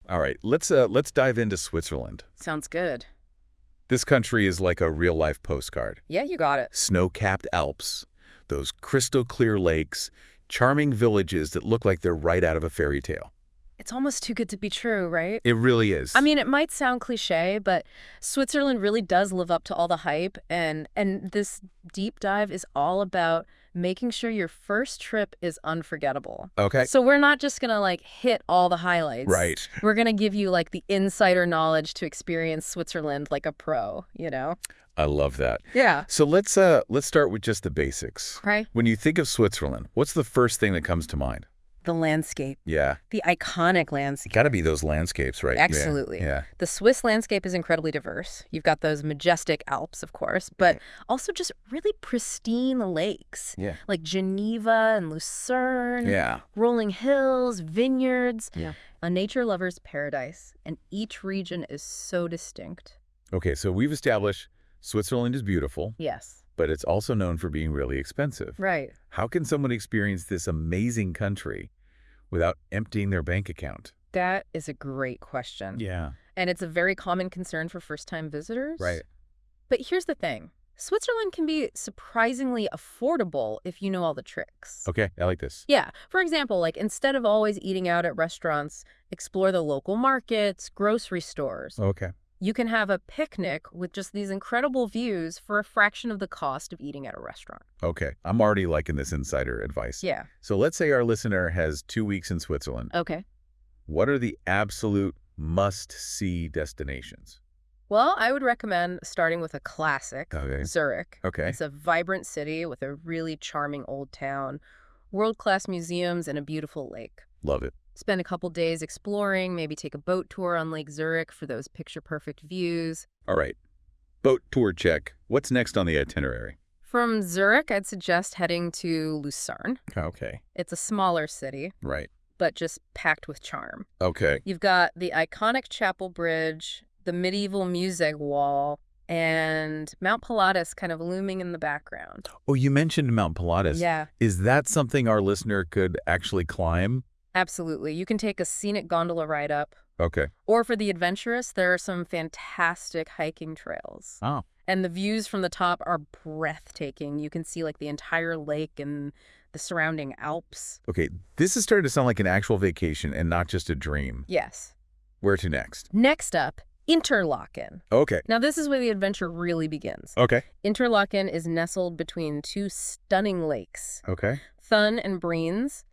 All right, let's dive into Switzerland. Sounds good. This country is like a real-life postcard. Yeah, you got it. Snow-capped Alps, those crystal-clear lakes, charming villages that look like they're right out of a fairy tale. It's almost too good to be true, right? It really is. I mean, it might sound cliche, but Switzerland really does live up to all the hype, and this deep dive is all about making sure your first trip is unforgettable. Okay. So we're not just going to like hit all the highlights. Right. We're going to give you like the insider knowledge to experience Switzerland like a pro, you know? I love that. Yeah. So let's start with just the basics. Okay. When you think of Switzerland, what's the first thing that comes to mind? The landscape. Yeah. The iconic landscape. Got to be those landscapes, right? Absolutely. Yeah. The Swiss landscape is incredibly diverse. You've got those majestic Alps, of course, but also just really pristine lakes. Yeah. Like Geneva and Lucerne. Yeah. Rolling hills, vineyards. Yeah. A nature lover's paradise. And each region is so distinct. Okay, so we've established Switzerland is beautiful. Yes. But it's also known for being really expensive. Right. How can someone experience this amazing country without emptying their bank account? That is a great question. Yeah. And it's a very common concern for first-time visitors. Right. But here's the thing. Switzerland can be surprisingly affordable if you know all the tricks. Okay, I like this. Yeah. For example, like instead of always eating out at restaurants, explore the local markets, grocery stores. Okay. You can have a picnic with just these incredible views for a fraction of the cost of eating at a restaurant. Okay, I'm already liking this insider advice. Yeah. So let's say our listener has 2 weeks in Switzerland. Okay. What are the absolute must-see destinations? Well, I would recommend starting with a classic, Okay. Zurich. Okay. It's a vibrant city with a really charming old town, world-class museums, and a beautiful lake. Love it. Spend a couple days exploring, maybe take a boat tour on Lake Zurich for those picture-perfect views. All right. Boat tour check. What's next on the itinerary? From Zurich, I'd suggest heading to Lucerne. Okay. It's a smaller city, Right. but just packed with charm. Okay. You've got the iconic Chapel Bridge, the medieval Music Wall, and Mount Pilatus kind of looming in the background. Oh, you mentioned Mount Pilatus. Yeah. Is that something our listener could actually climb? Absolutely. You can take a scenic gondola ride up. Okay. Or for the adventurous, there are some fantastic hiking trails. Oh. And the views from the top are breathtaking. You can see like the entire lake and the surrounding Alps. Okay, this is starting to sound like an actual vacation and not just a dream. Yes. Where to next? Next up, Interlaken. Okay. Now this is where the adventure really begins. Okay. Interlaken is nestled between two stunning lakes, Okay. Thun and Brienz,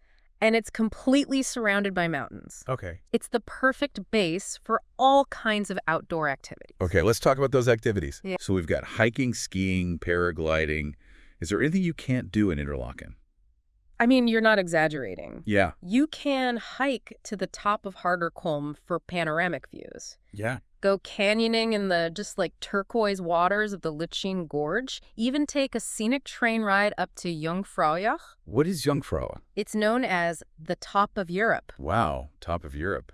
and it's completely surrounded by mountains. Okay. It's the perfect base for all kinds of outdoor activities. Okay, let's talk about those activities. Yeah. So we've got hiking, skiing, paragliding. Is there anything you can't do in Interlaken? I mean, you're not exaggerating. Yeah. You can hike to the top of Harderkolm for panoramic views. Yeah. Go canyoning in the just like turquoise waters of the Litschine Gorge. Even take a scenic train ride up to Jungfraujoch. What is Jungfrau? It's known as the top of Europe. Wow, top of Europe.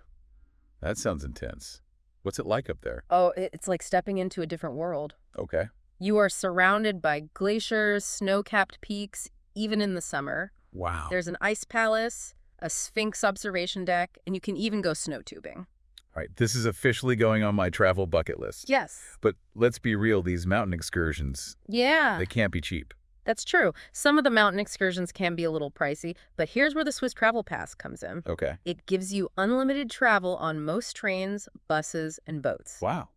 That sounds intense. What's it like up there? Oh, it's like stepping into a different world. Okay. You are surrounded by glaciers, snow-capped peaks, even in the summer. Wow. There's an ice palace, a Sphinx observation deck, and you can even go snow tubing. All right, this is officially going on my travel bucket list. Yes. But let's be real, these mountain excursions, Yeah. they can't be cheap. That's true. Some of the mountain excursions can be a little pricey, but here's where the Swiss Travel Pass comes in. Okay. It gives you unlimited travel on most trains, buses, and boats, Wow.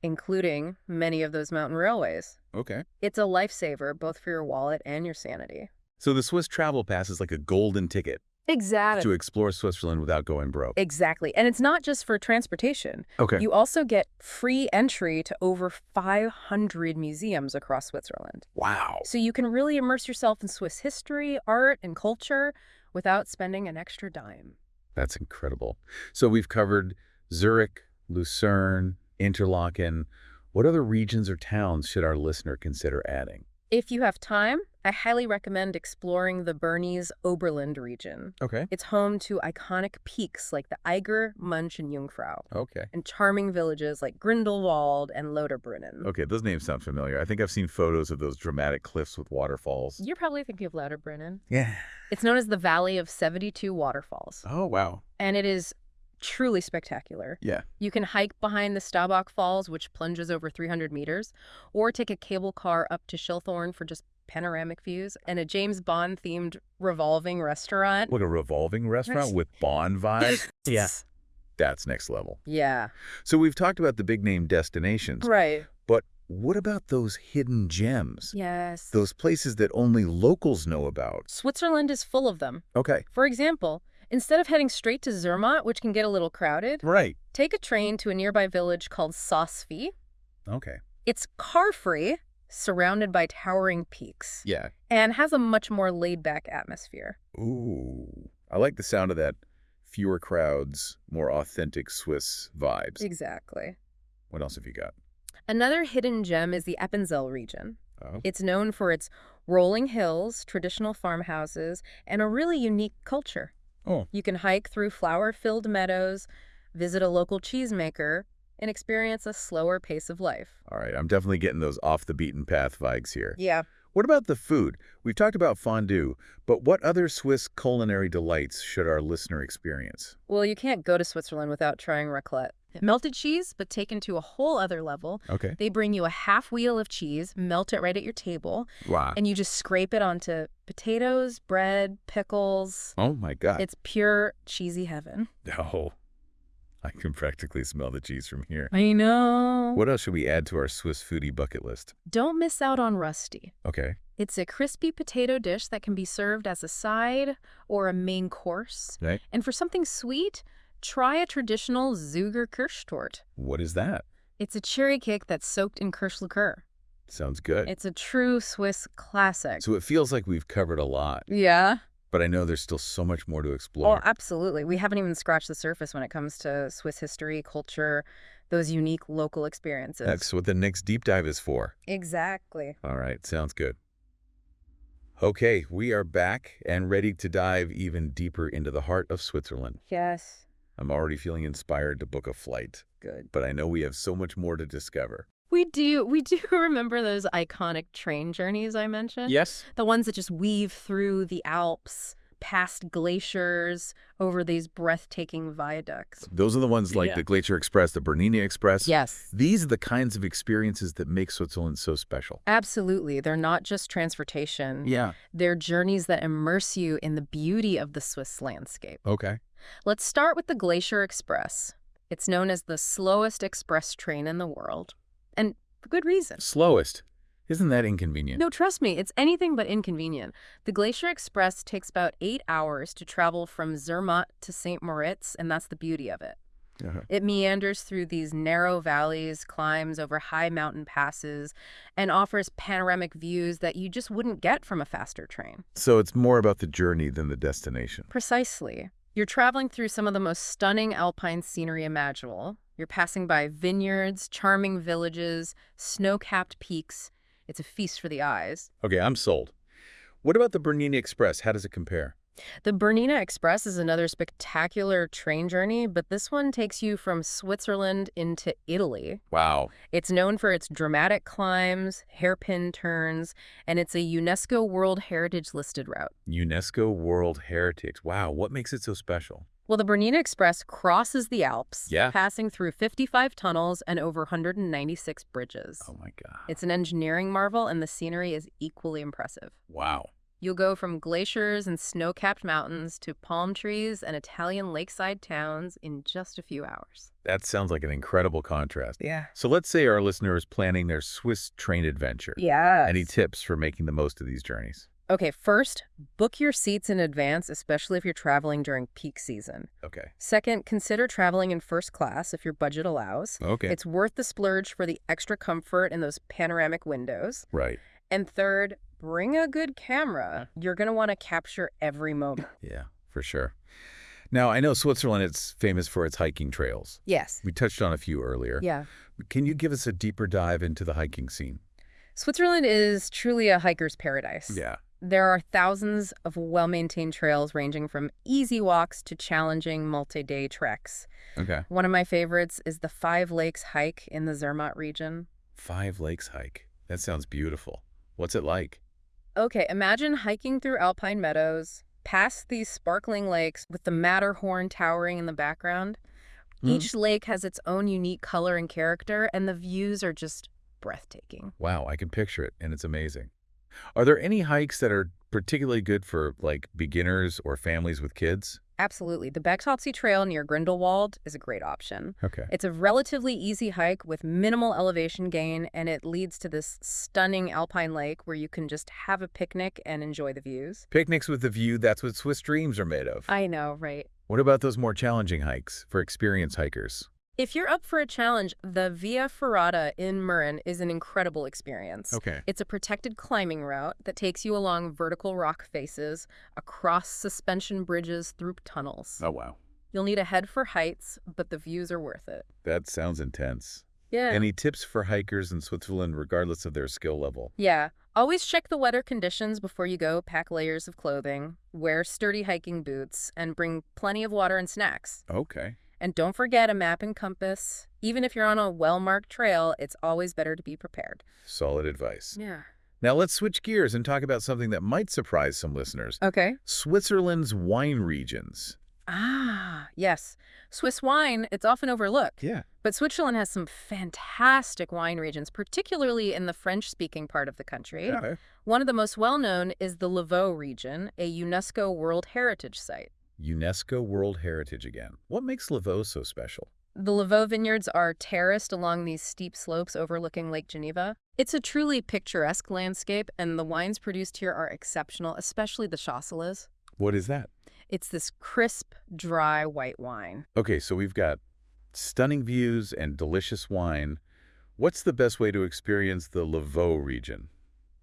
including many of those mountain railways. Okay. It's a lifesaver, both for your wallet and your sanity. So the Swiss Travel Pass is like a golden ticket Exactly. to explore Switzerland without going broke. Exactly. And it's not just for transportation. Okay. You also get free entry to over 500 museums across Switzerland. Wow. So you can really immerse yourself in Swiss history, art, and culture without spending an extra dime. That's incredible. So we've covered Zurich, Lucerne, Interlaken. What other regions or towns should our listener consider adding? If you have time, I highly recommend exploring the Bernese Oberland region. Okay. It's home to iconic peaks like the Eiger, Munch, and Jungfrau, Okay. and charming villages like Grindelwald and Lauterbrunnen. Okay, those names sound familiar. I think I've seen photos of those dramatic cliffs with waterfalls. You're probably thinking of Lauterbrunnen. Yeah. It's known as the Valley of 72 Waterfalls, Oh, wow. and it is truly spectacular. Yeah. You can hike behind the Staubach Falls, which plunges over 300 meters, or take a cable car up to Schilthorn for just panoramic views and a James Bond-themed revolving restaurant. Like a revolving restaurant with Bond vibes? Yeah. That's next level. Yeah. So we've talked about the big-name destinations. Right. But what about those hidden gems? Yes. Those places that only locals know about? Switzerland is full of them. Okay. For example, instead of heading straight to Zermatt, which can get a little crowded, Right. take a train to a nearby village called Saas-Fee. Okay. It's car-free, surrounded by towering peaks, Yeah. and has a much more laid-back atmosphere. Ooh. I like the sound of that. Fewer crowds, more authentic Swiss vibes. Exactly. What else have you got? Another hidden gem is the Appenzell region. Oh. It's known for its rolling hills, traditional farmhouses, and a really unique culture. Oh. You can hike through flower-filled meadows, visit a local cheesemaker, and experience a slower pace of life. All right. I'm definitely getting those off-the-beaten-path vibes here. Yeah. What about the food? We've talked about fondue, but what other Swiss culinary delights should our listener experience? Well, you can't go to Switzerland without trying raclette. Melted cheese, but taken to a whole other level. Okay. They bring you a half wheel of cheese, melt it right at your table, Wow. and you just scrape it onto potatoes, bread, pickles. Oh, my God. It's pure cheesy heaven. Oh, I can practically smell the cheese from here. I know. What else should we add to our Swiss foodie bucket list? Don't miss out on Rusty. Okay. It's a crispy potato dish that can be served as a side or a main course. Right. And for something sweet, try a traditional Zuger Kirschtorte. What is that? It's a cherry cake that's soaked in Kirsch liqueur. Sounds good. It's a true Swiss classic. So it feels like we've covered a lot, Yeah. but I know there's still so much more to explore. Oh, absolutely. We haven't even scratched the surface when it comes to Swiss history, culture, those unique local experiences. That's what the next deep dive is for. Exactly. All right, sounds good. Okay, we are back and ready to dive even deeper into the heart of Switzerland. Yes. I'm already feeling inspired to book a flight, Good. but I know we have so much more to discover. We do remember those iconic train journeys I mentioned? Yes. The ones that just weave through the Alps, past glaciers, over these breathtaking viaducts. Those are the ones like the Glacier Express, the Bernini Express. Yes. These are the kinds of experiences that make Switzerland so special. Absolutely. They're not just transportation. Yeah. They're journeys that immerse you in the beauty of the Swiss landscape. Okay. Let's start with the Glacier Express. It's known as the slowest express train in the world. And for good reason. Slowest. Isn't that inconvenient? No, trust me, it's anything but inconvenient. The Glacier Express takes about 8 hours to travel from Zermatt to St. Moritz, and that's the beauty of it. Uh-huh. It meanders through these narrow valleys, climbs over high mountain passes, and offers panoramic views that you just wouldn't get from a faster train. So it's more about the journey than the destination. Precisely. You're traveling through some of the most stunning alpine scenery imaginable. You're passing by vineyards, charming villages, snow-capped peaks. It's a feast for the eyes. Okay, I'm sold. What about the Bernini Express? How does it compare? The Bernina Express is another spectacular train journey, but this one takes you from Switzerland into Italy. Wow. It's known for its dramatic climbs, hairpin turns, and it's a UNESCO World Heritage listed route. UNESCO World Heritage. Wow, what makes it so special? Well, the Bernina Express crosses the Alps, Yeah. passing through 55 tunnels and over 196 bridges. Oh my God. It's an engineering marvel, and the scenery is equally impressive. Wow. You'll go from glaciers and snow-capped mountains to palm trees and Italian lakeside towns in just a few hours. That sounds like an incredible contrast. Yeah. So let's say our listener is planning their Swiss train adventure. Yeah. Any tips for making the most of these journeys? Okay, first, book your seats in advance, especially if you're traveling during peak season. Okay. Second, consider traveling in first class if your budget allows. Okay. It's worth the splurge for the extra comfort and those panoramic windows. Right. And third, bring a good camera. You're going to want to capture every moment. Yeah, for sure. Now, I know Switzerland is famous for its hiking trails. Yes. We touched on a few earlier. Yeah. Can you give us a deeper dive into the hiking scene? Switzerland is truly a hiker's paradise. Yeah. There are thousands of well-maintained trails ranging from easy walks to challenging multi-day treks. Okay. One of my favorites is the Five Lakes hike in the Zermatt region. 5 Lakes hike. That sounds beautiful. What's it like? Okay, imagine hiking through alpine meadows, past these sparkling lakes with the Matterhorn towering in the background. Each lake has its own unique color and character, and the views are just breathtaking. Wow, I can picture it, and it's amazing. Are there any hikes that are particularly good for, like, beginners or families with kids? Absolutely. The Bergtopsee Trail near Grindelwald is a great option. Okay. It's a relatively easy hike with minimal elevation gain, and it leads to this stunning alpine lake where you can just have a picnic and enjoy the views. Picnics with the view, that's what Swiss dreams are made of. I know, right? What about those more challenging hikes for experienced hikers? If you're up for a challenge, the Via Ferrata in MIlan is an incredible experience. Okay. It's a protected climbing route that takes you along vertical rock faces, across suspension bridges, through tunnels. Oh, wow. You'll need a head for heights, but the views are worth it. That sounds intense. Yeah. Any tips for hikers in Switzerland regardless of their skill level? Yeah. Always check the weather conditions before you go. Pack layers of clothing, wear sturdy hiking boots, and bring plenty of water and snacks. Okay. And don't forget a map and compass. Even if you're on a well-marked trail, it's always better to be prepared. Solid advice. Yeah. Now let's switch gears and talk about something that might surprise some listeners. Okay. Switzerland's wine regions. Ah, yes. Swiss wine, it's often overlooked. Yeah. But Switzerland has some fantastic wine regions, particularly in the French-speaking part of the country. Okay. One of the most well-known is the Lavaux region, a UNESCO World Heritage Site. UNESCO World Heritage again. What makes Lavaux so special? The Lavaux vineyards are terraced along these steep slopes overlooking Lake Geneva. It's a truly picturesque landscape, and the wines produced here are exceptional, especially the Chasselas. What is that? It's this crisp, dry white wine. Okay, so we've got stunning views and delicious wine. What's the best way to experience the Lavaux region?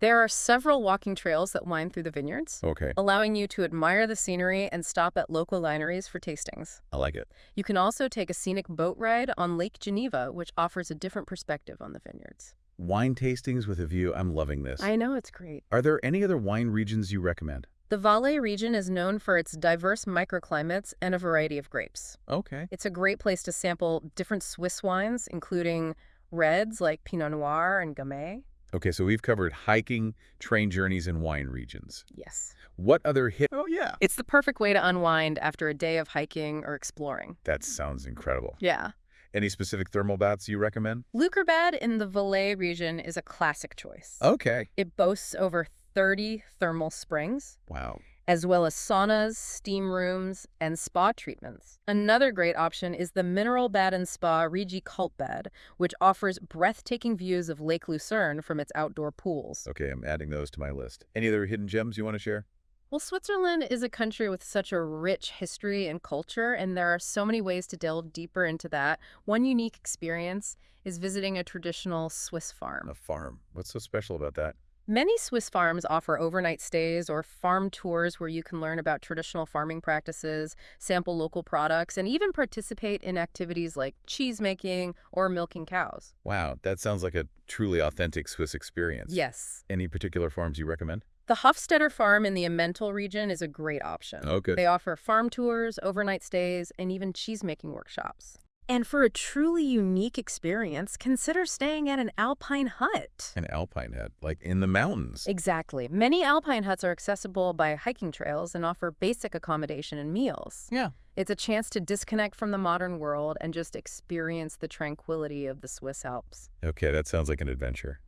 There are several walking trails that wind through the vineyards, Okay, allowing you to admire the scenery and stop at local wineries for tastings. I like it. You can also take a scenic boat ride on Lake Geneva, which offers a different perspective on the vineyards. Wine tastings with a view. I'm loving this. I know, it's great. Are there any other wine regions you recommend? The Valais region is known for its diverse microclimates and a variety of grapes. Okay. It's a great place to sample different Swiss wines, including reds like Pinot Noir and Gamay. Okay, so we've covered hiking, train journeys, and wine regions. Yes. What other hit? Oh, yeah. It's the perfect way to unwind after a day of hiking or exploring. That sounds incredible. Yeah. Any specific thermal baths you recommend? Luckerbad in the Valais region is a classic choice. Okay. It boasts over 30 thermal springs, Wow. as well as saunas, steam rooms, and spa treatments. Another great option is the Mineral Bad and Spa Rigi Kaltbad, which offers breathtaking views of Lake Lucerne from its outdoor pools. Okay, I'm adding those to my list. Any other hidden gems you want to share? Well, Switzerland is a country with such a rich history and culture, and there are so many ways to delve deeper into that. One unique experience is visiting a traditional Swiss farm. A farm. What's so special about that? Many Swiss farms offer overnight stays or farm tours where you can learn about traditional farming practices, sample local products, and even participate in activities like cheese making or milking cows. Wow, that sounds like a truly authentic Swiss experience. Yes. Any particular farms you recommend? The Hofstetter Farm in the Emmental region is a great option. Oh, good. They offer farm tours, overnight stays, and even cheese-making workshops. And for a truly unique experience, consider staying at an alpine hut. An alpine hut, like in the mountains. Exactly. Many alpine huts are accessible by hiking trails and offer basic accommodation and meals. Yeah. It's a chance to disconnect from the modern world and just experience the tranquility of the Swiss Alps. Okay, that sounds like an adventure.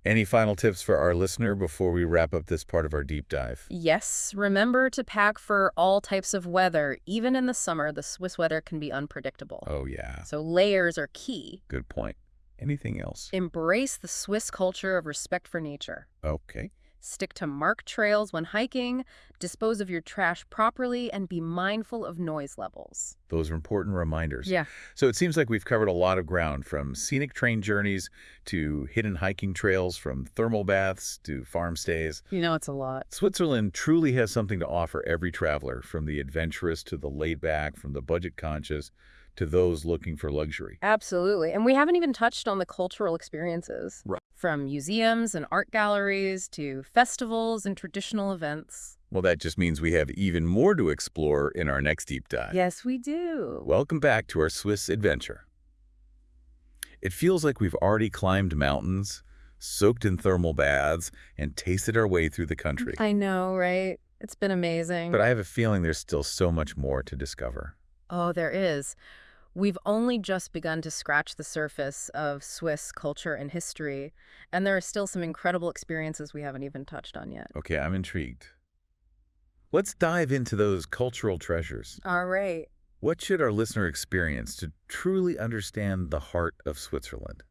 Any final tips for our listener before we wrap up this part of our deep dive? Yes, remember to pack for all types of weather. Even in the summer, the Swiss weather can be unpredictable. Oh, yeah. So layers are key. Good point. Anything else? Embrace the Swiss culture of respect for nature. Okay. Stick to marked trails when hiking, dispose of your trash properly, and be mindful of noise levels. Those are important reminders. Yeah. So it seems like we've covered a lot of ground, from scenic train journeys to hidden hiking trails, from thermal baths to farm stays. You know, it's a lot. Switzerland truly has something to offer every traveler, from the adventurous to the laid-back, from the budget-conscious to those looking for luxury. Absolutely. And we haven't even touched on the cultural experiences. Right. From museums and art galleries to festivals and traditional events. Well, that just means we have even more to explore in our next deep dive. Yes, we do. Welcome back to our Swiss adventure. It feels like we've already climbed mountains, soaked in thermal baths, and tasted our way through the country. I know, right? It's been amazing. But I have a feeling there's still so much more to discover. Oh, there is. We've only just begun to scratch the surface of Swiss culture and history, and there are still some incredible experiences we haven't even touched on yet. Okay, I'm intrigued. Let's dive into those cultural treasures. All right. What should our listener experience to truly understand the heart of Switzerland?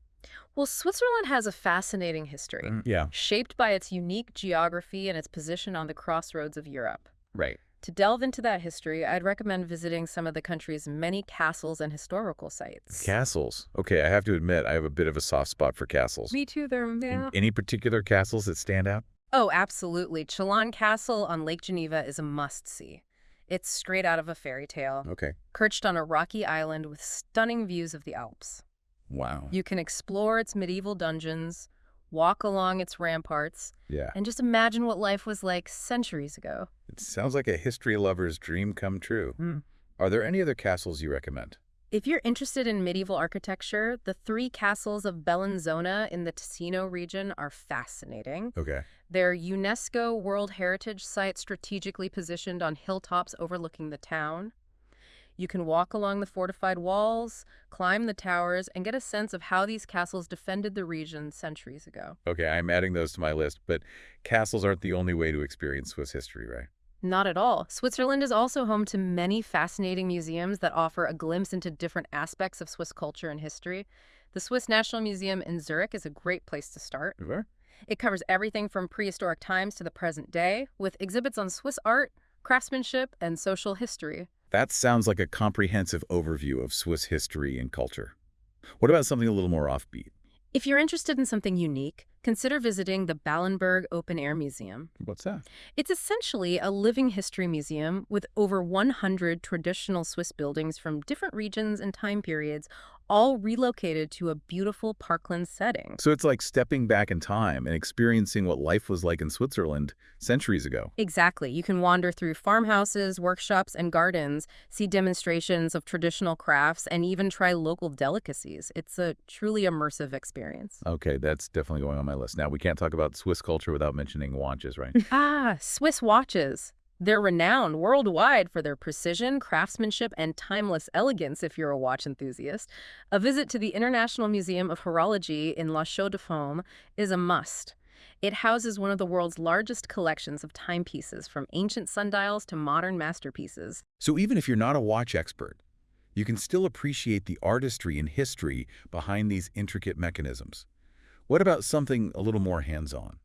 Well, Switzerland has a fascinating history, Yeah, shaped by its unique geography and its position on the crossroads of Europe. right. To delve into that history, I'd recommend visiting some of the country's many castles and historical sites. Castles. Okay, I have to admit, I have a bit of a soft spot for castles. Me too, there. Any particular castles that stand out? Oh, absolutely. Chalon Castle on Lake Geneva is a must-see. It's straight out of a fairy tale, Okay. perched on a rocky island with stunning views of the Alps. Wow. You can explore its medieval dungeons, walk along its ramparts, Yeah. and just imagine what life was like centuries ago. It sounds like a history lover's dream come true. Are there any other castles you recommend? If you're interested in medieval architecture, the 3 castles of Bellinzona in the Ticino region are fascinating. Okay. They're UNESCO World Heritage Sites strategically positioned on hilltops overlooking the town. You can walk along the fortified walls, climb the towers, and get a sense of how these castles defended the region centuries ago. Okay, I'm adding those to my list, but castles aren't the only way to experience Swiss history, right? Not at all. Switzerland is also home to many fascinating museums that offer a glimpse into different aspects of Swiss culture and history. The Swiss National Museum in Zurich is a great place to start. Sure. It covers everything from prehistoric times to the present day, with exhibits on Swiss art, craftsmanship, and social history. That sounds like a comprehensive overview of Swiss history and culture. What about something a little more offbeat? If you're interested in something unique, consider visiting the Ballenberg Open Air Museum. What's that? It's essentially a living history museum with over 100 traditional Swiss buildings from different regions and time periods, all relocated to a beautiful parkland setting. So it's like stepping back in time and experiencing what life was like in Switzerland centuries ago. Exactly. You can wander through farmhouses, workshops, and gardens, see demonstrations of traditional crafts, and even try local delicacies. It's a truly immersive experience. Okay, that's definitely going on my list. Now, we can't talk about Swiss culture without mentioning watches, right? Swiss watches. They're renowned worldwide for their precision, craftsmanship, and timeless elegance if you're a watch enthusiast. A visit to the International Museum of Horology in La Chaux-de-Fonds is a must. It houses one of the world's largest collections of timepieces, from ancient sundials to modern masterpieces. So even if you're not a watch expert, you can still appreciate the artistry and history behind these intricate mechanisms. What about something a little more hands-on?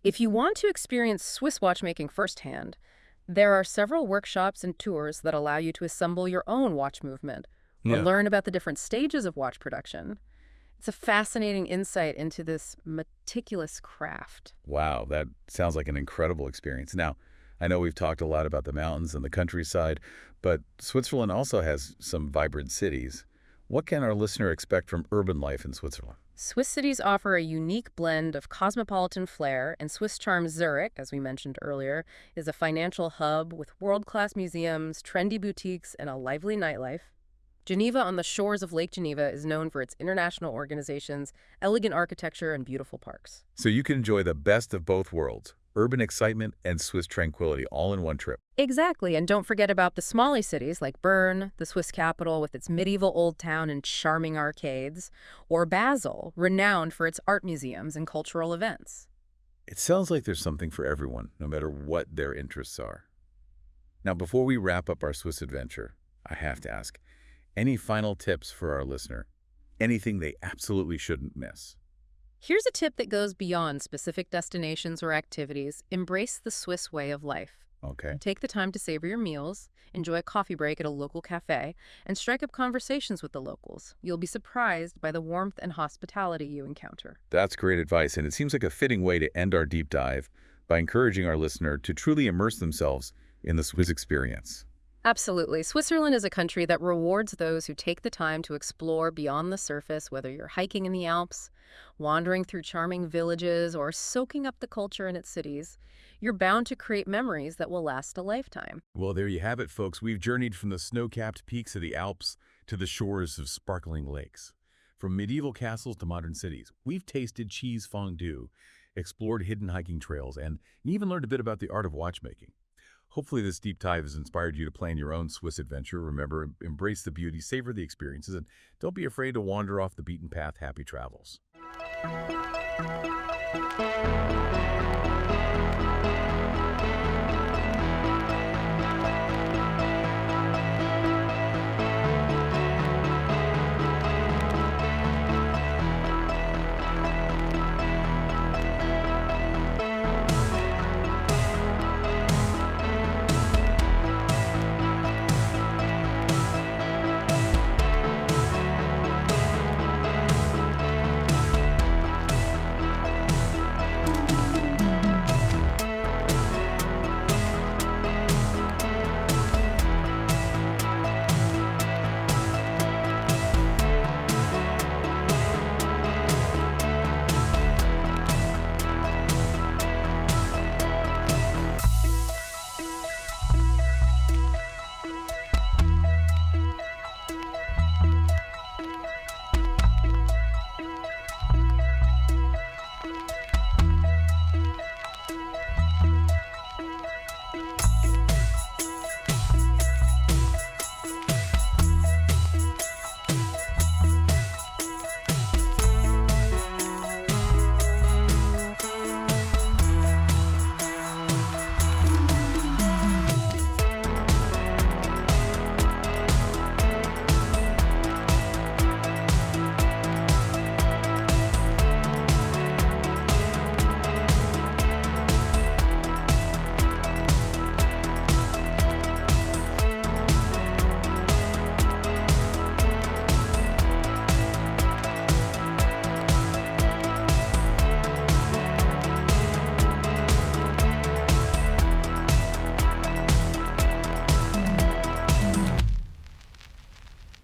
If you want to experience Swiss watchmaking firsthand, there are several workshops and tours that allow you to assemble your own watch movement or learn about the different stages of watch production. It's a fascinating insight into this meticulous craft. Wow, that sounds like an incredible experience. Now, I know we've talked a lot about the mountains and the countryside, but Switzerland also has some vibrant cities. What can our listener expect from urban life in Switzerland? Swiss cities offer a unique blend of cosmopolitan flair, and Swiss charm Zurich, as we mentioned earlier, is a financial hub with world-class museums, trendy boutiques, and a lively nightlife. Geneva on the shores of Lake Geneva is known for its international organizations, elegant architecture, and beautiful parks. So you can enjoy the best of both worlds, urban excitement and Swiss tranquility, all in one trip. Exactly, and don't forget about the smaller cities like Bern, the Swiss capital with its medieval old town and charming arcades, or Basel, renowned for its art museums and cultural events. It sounds like there's something for everyone, no matter what their interests are. Now, before we wrap up our Swiss adventure, I have to ask, any final tips for our listener? Anything they absolutely shouldn't miss? Here's a tip that goes beyond specific destinations or activities. Embrace the Swiss way of life. Okay. Take the time to savor your meals, enjoy a coffee break at a local cafe, and strike up conversations with the locals. You'll be surprised by the warmth and hospitality you encounter. That's great advice, and it seems like a fitting way to end our deep dive by encouraging our listener to truly immerse themselves in the Swiss experience. Absolutely. Switzerland is a country that rewards those who take the time to explore beyond the surface, whether you're hiking in the Alps, wandering through charming villages, or soaking up the culture in its cities. You're bound to create memories that will last a lifetime. Well, there you have it, folks. We've journeyed from the snow-capped peaks of the Alps to the shores of sparkling lakes. From medieval castles to modern cities, we've tasted cheese fondue, explored hidden hiking trails, and even learned a bit about the art of watchmaking. Hopefully this deep dive has inspired you to plan your own Swiss adventure. Remember, embrace the beauty, savor the experiences, and don't be afraid to wander off the beaten path. Happy travels.